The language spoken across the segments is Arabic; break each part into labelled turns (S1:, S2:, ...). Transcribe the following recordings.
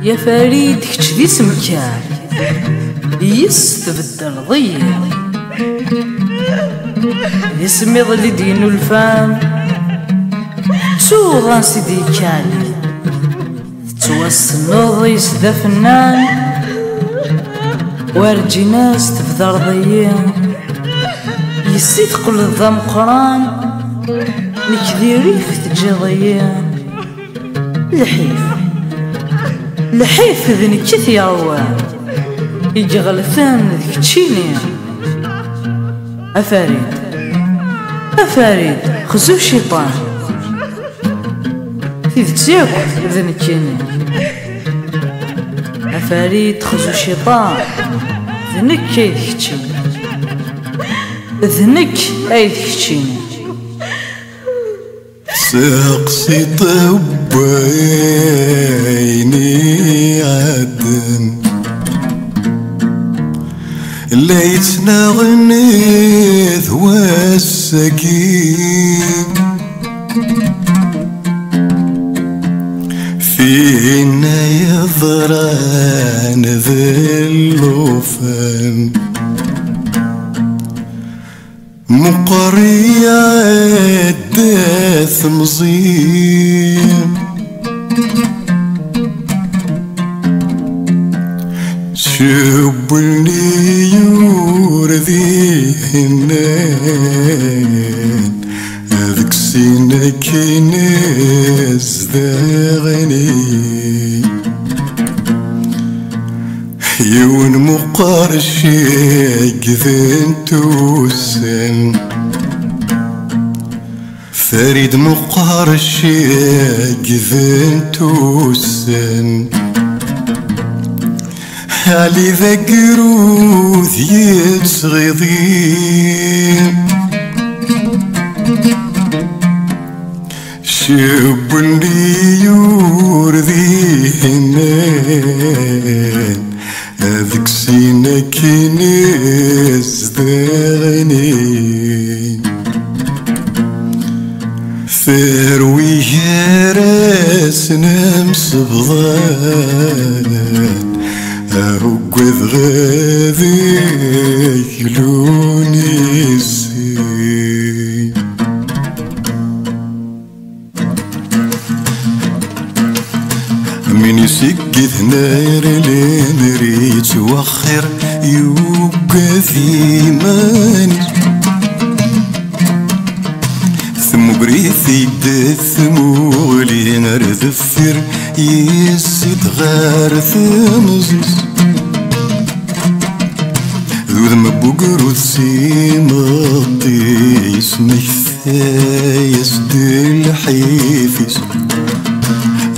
S1: يا فريد كتش دي سمكار يس تبدل ضيّ يسمي ظلي دينو الفام توغا سيدي كالي توسنو ضيس ذا فنان وارجي ناس تفدر ضيّ يسي تقول ذا مقران نكذيري في تجي ضيّ لحيف ذنك كثي روان يجي غلثان ذيك تشيني أفاريد خزو الشيطان في ذتياك ذنكيني أفاريد خزو الشيطان ذنك كيف تشيني ذنك أيد تشيني
S2: سقسي طبيني عدن ليتنا غنيت والسقيم فينا يضران ذلوفن مقرية الداث مزيم شبلني يورذي هنان هذيك سينا كناز ذا غني يون مقرشيك ذن توسن فريد مقرشيك ذن توسن علي ذكرو ذيت صغيرين شب اللي يورذي هنان هذيك سينا كناز ذغني ثروي راس نمس بضان أوقذ غاذي لوني الزين من يسقث نار لين توخر يوقع في ماني ثم بريثي دثمو لين ردفر يسد غار ثمزيز ذو مبوقر وثيمطي اسمك ثايس دل حيفيس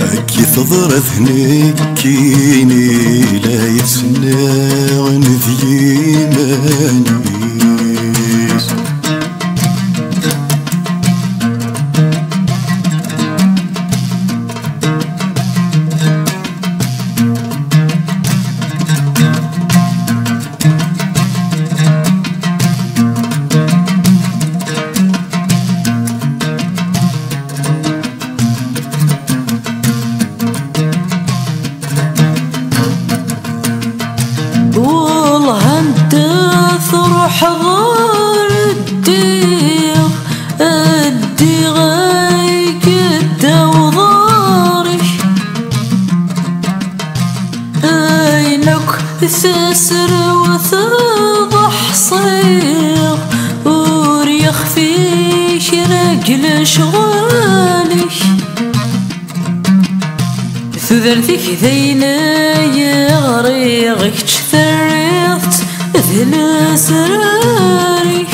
S2: أكي تضرث نكيني لا يسناغن ذي مانيس
S1: حضر الديغ الديغيك الدوضاري عينك تسر وتضح صيغ وريخ فيش رجل شغالي ثذرتك ذينا يغريغك تثريت ذل سراري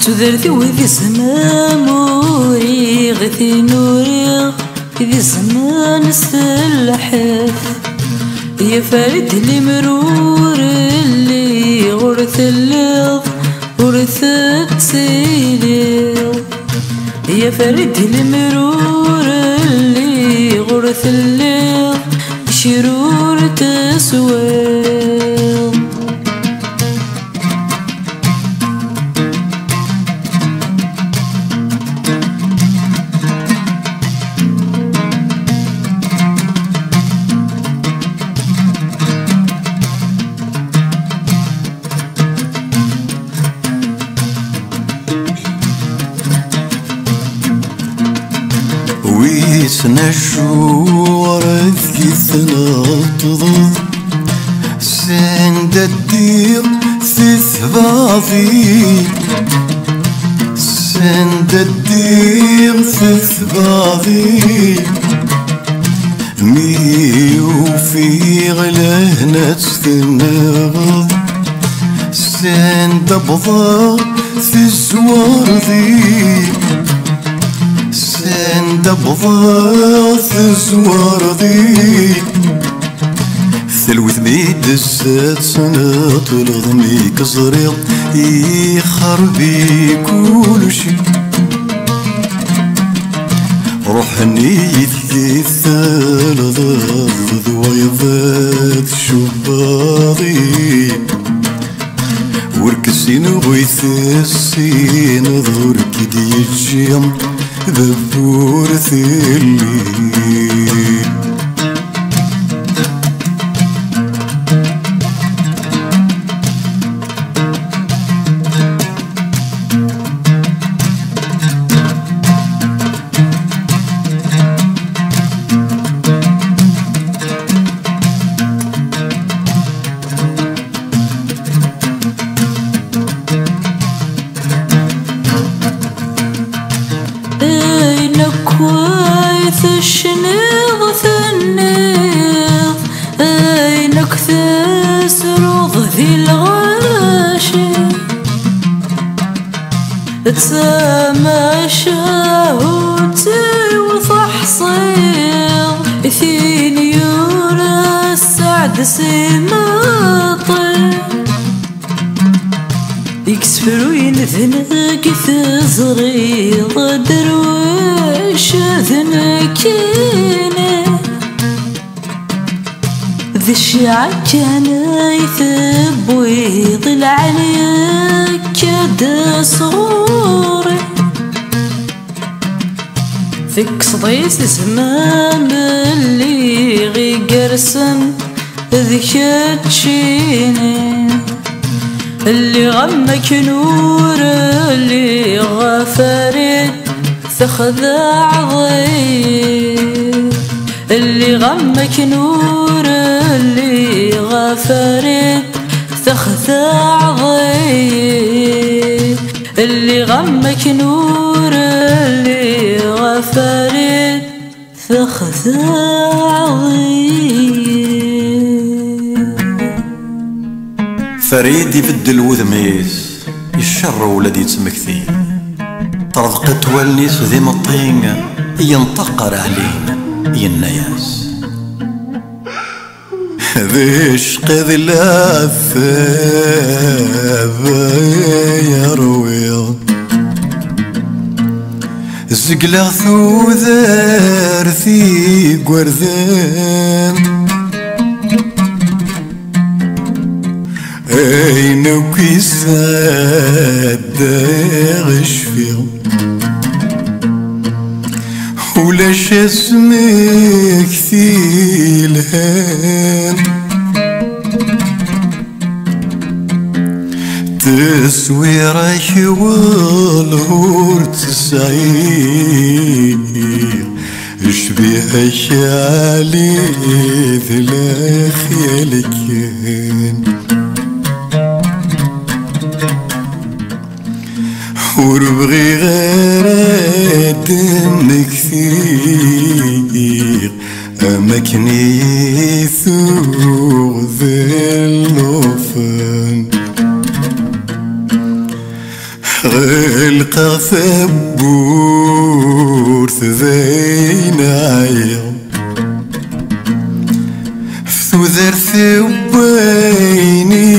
S1: تذرتي وذي زمان مريغ ذي نوريغ ذي زمان السلحف يا فريد اللي مرور اللي غرث الليض غرث تسيليض يا فريد اللي مرور اللي غرث الليض شرور تسويض
S2: سنشور ذي ثنطض سند الدير ثثباضي سند الدير ثثباضي ميو في غلهنا تثنغض سند بضا في الزوار ذي سند بضا في الزوار ذي ثلوث بيد السات سنة الغضمي كزريض يخربي كل شي روحني الثالث ضويضات شباضي وركسين غيث السين ظهرك دي الجيم ذبور ثلي
S1: كويث الشنيض ثنيض أينك تسرض ذي الغراشي تسامى شاهوتي وفحصيض ثين يورا السعد سماطي يكسفر وينذنك تزريض درويش ذنكيني ذي الشعب كان يثب ويضل عليك كدا صغوري ذيك صديس زمان اللي غي قرسن ذيك تشيني اللي غمك نور اللي غفرت تخذع ضيق اللي غمك نور اللي غفرت تخذع ضيق اللي غمك نور اللي غفرت تخذع ضيق
S2: فريد يبدل وذميس يشر ولدي تمكثي طرقت والنيس ذي مطين ينطقر علينا ينياس ذيش قذ الأثاب يروي زقلا ثوذر في قرذان أينك يساد غش فيهم ولاش اسمك في الهان تسويرك والهور تسعير اشبيهك علي ذلا خيالك وربغي غير دمك كثير أمكني ثوغ ذي اللوفان غلق ثبور ذين عير ثوذر ثوبيني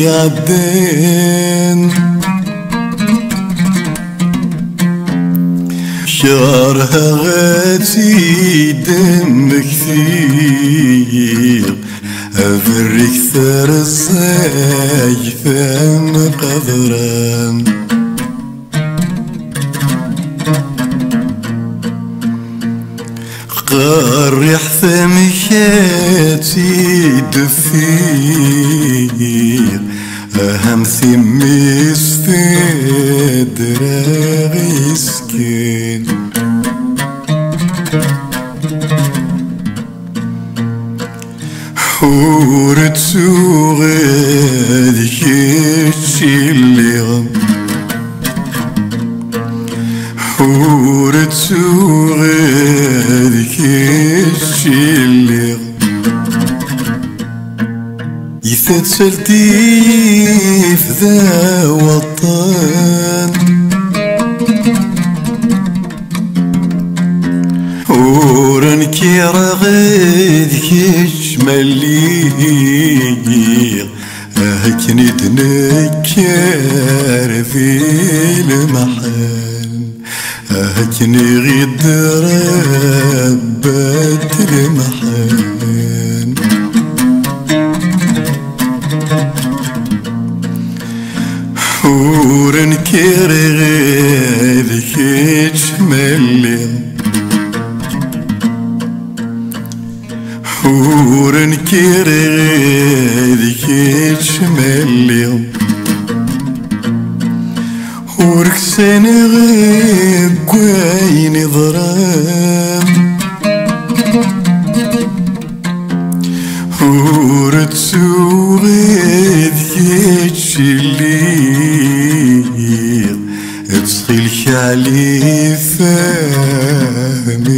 S2: عدين شارها غاتي دم كثير أفرك ثرصاي ثم قدران قرح ثمكاتي دفير أهم ثمي استدراغي سكين حور تسوغ كيشي اللي غم حور تسوغ كيشي اللي غم يتسلتي في ذا وطن ورن كي رغد كيشملي هكني تنكر في المحل هكني غيد ربات المحل ورن كي رغد كيشملي حورن كيرغد كيشملي حورك سنغب كوين ضرام حور تسوغد كيشلي تسخيلك علي فهمك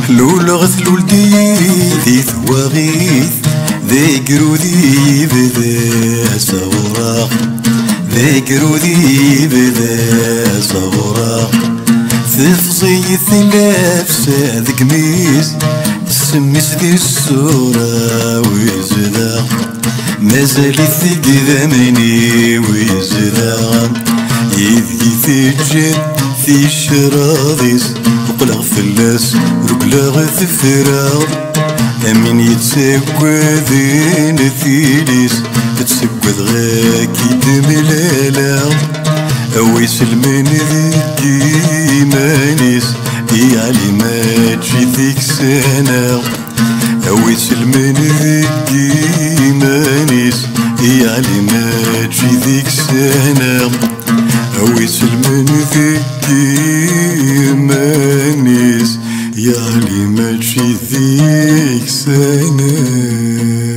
S2: لول غث ولدي ذي ثواغيث ذي قرودي بذا صوراق ذي قرودي بذا صوراق ثفزي ثلافسة ذي قميس سميس ذي الصورة ويزداق مازالي ثقي ذمني ويزداق يذكي ثجد في الشراضيس وقلغ فلاس رقلغ ثفراغ أمين يتسكوى ذين ثيليس تسكوى ذغاكي دملالا أويس المن ذيكي مانيس يعلي ماتشي ذيك سنة أويس المن ذيكي مانيس يعلي ماتشي ذيك سنة أويس المن ذيكي مانيس يعلي ماشي ذيك سنة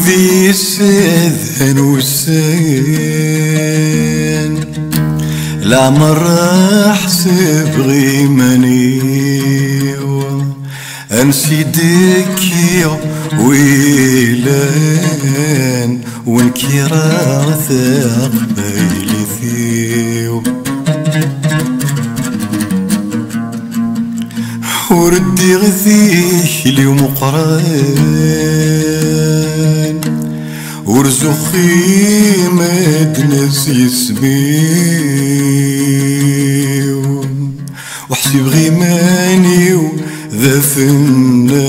S2: وردي السذن والسين العمر احسب غيماني انسيدك يا ويلان ونكيرا ثاق بيلي فيو وردي غثيك اليوم قران ورزقي مدنس يسبيون وحسب غيماني وذا فنان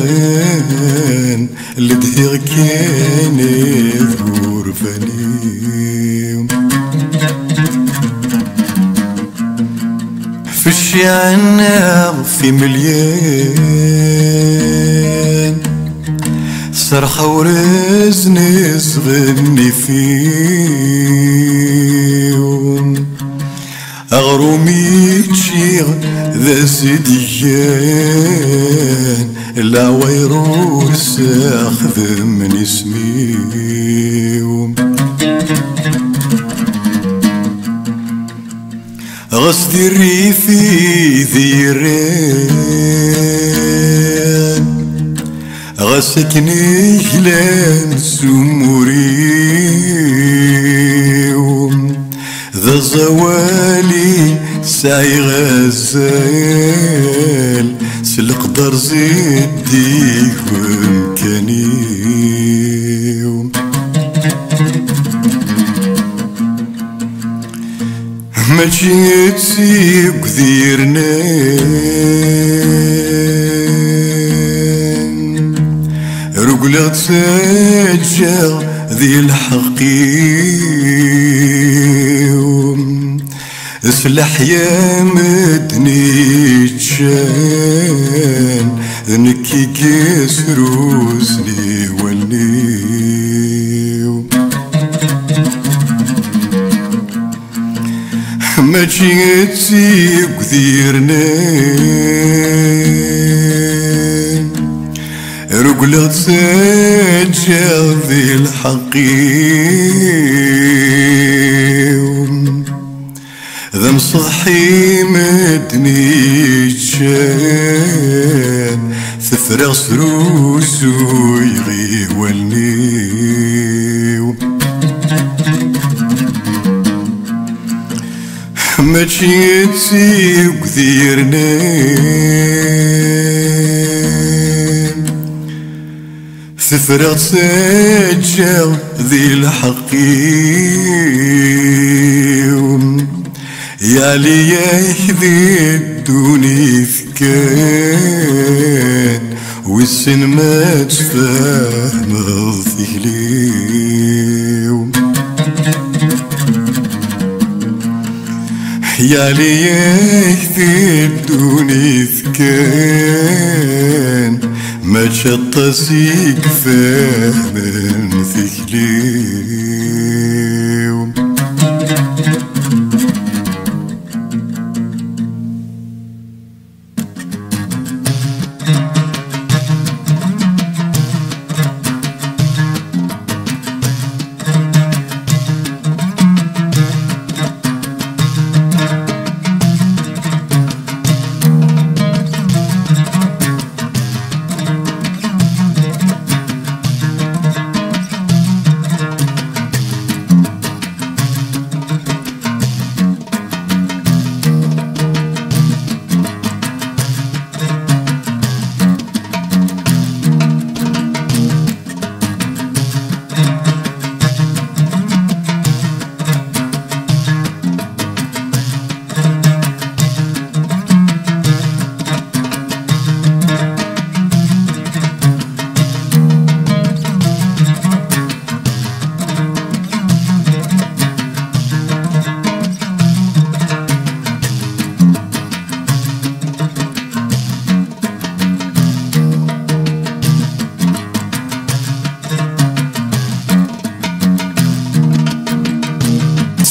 S2: لدهيغ كان يذكر فنيم في الشعنا في مليان صرخة ورزني صغني فيهم أغرومي تشيغ ذا سديان لا ويرو ساخذ من اسميهم غصدي الريفي ذيران غسكني جلان سموريوم ذا زوالي سعي غزال سلقدر زدي ومكانيوم ما جيت سيب كثيرنا رجلة سجل ذي الحقيم اسلح يا مدني تشان نكي كسروسني والنيوم ما جيت سيب كثيرنا رجلة سجل ذي الحقيم ذم صحي مدني جان ثفرغ سروسو يغي والنيوم ما جيت سيب كثيرنا ثفرغ سجل ذي الحقيم يا لي يهذي الدوني ثكان والسن ما تفهم الثقليوم يا لي يهذي الدوني ثكان ما شطسيك فاهم ثقليوم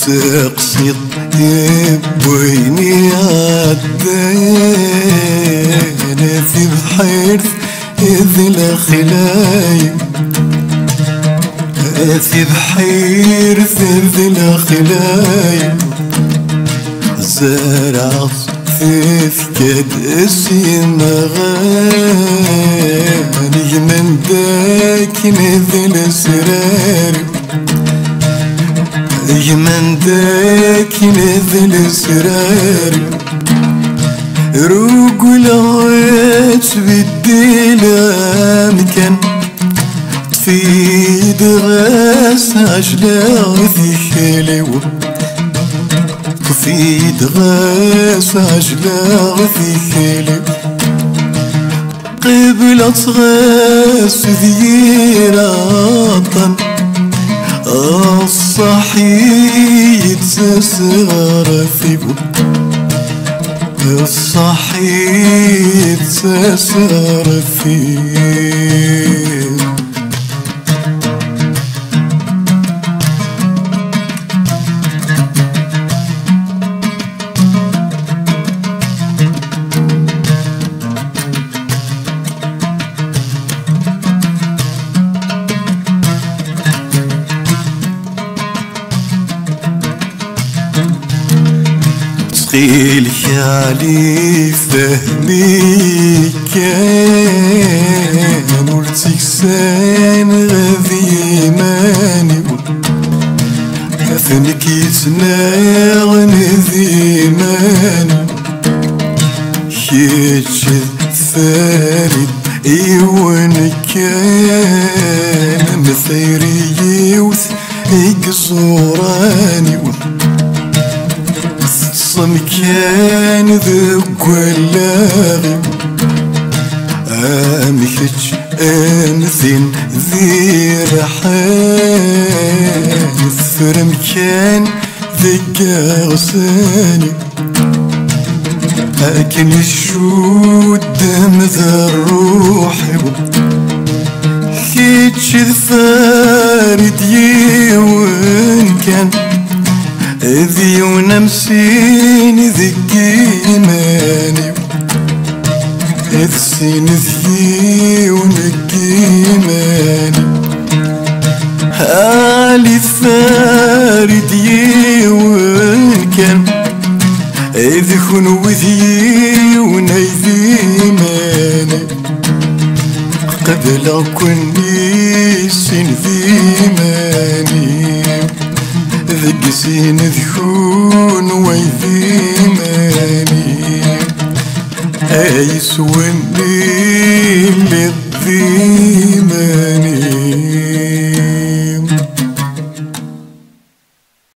S2: تقصد بويني عدينا في بحير ذي الخلايم في بحير ذي الخلايم زرع في كد السمغاني من داكن ذي السرار يمن داكن ذي السرار رجلات بالدلام كان تفيد غاس عجلة ذي خلو تفيد غاس عجلة ذي خلو قبلة غاس ذي راطن الصحيح تسغر فيكو الصحيح تسغر فيكو قيل حالي فهمي كان ورتكسان غذي ماني أثنك يتناغن ذي ماني يتشذ ثالث إيوان كان مثيري يوث يقصوراني كان ذوق اللاغي أمشج أنثين ذي رحان الثرم كان ذيك غساني أكن الشود مذا الروح كيتش ثارد يوان كان ذي ونمسين ذكي ماني السين ذي ونكي ماني هالي ثارد يوان كان ذي خنو ذي ونيذي ماني قبل كوني سين ذي ماني ذقسين ذكون ويذي ماني أيسوني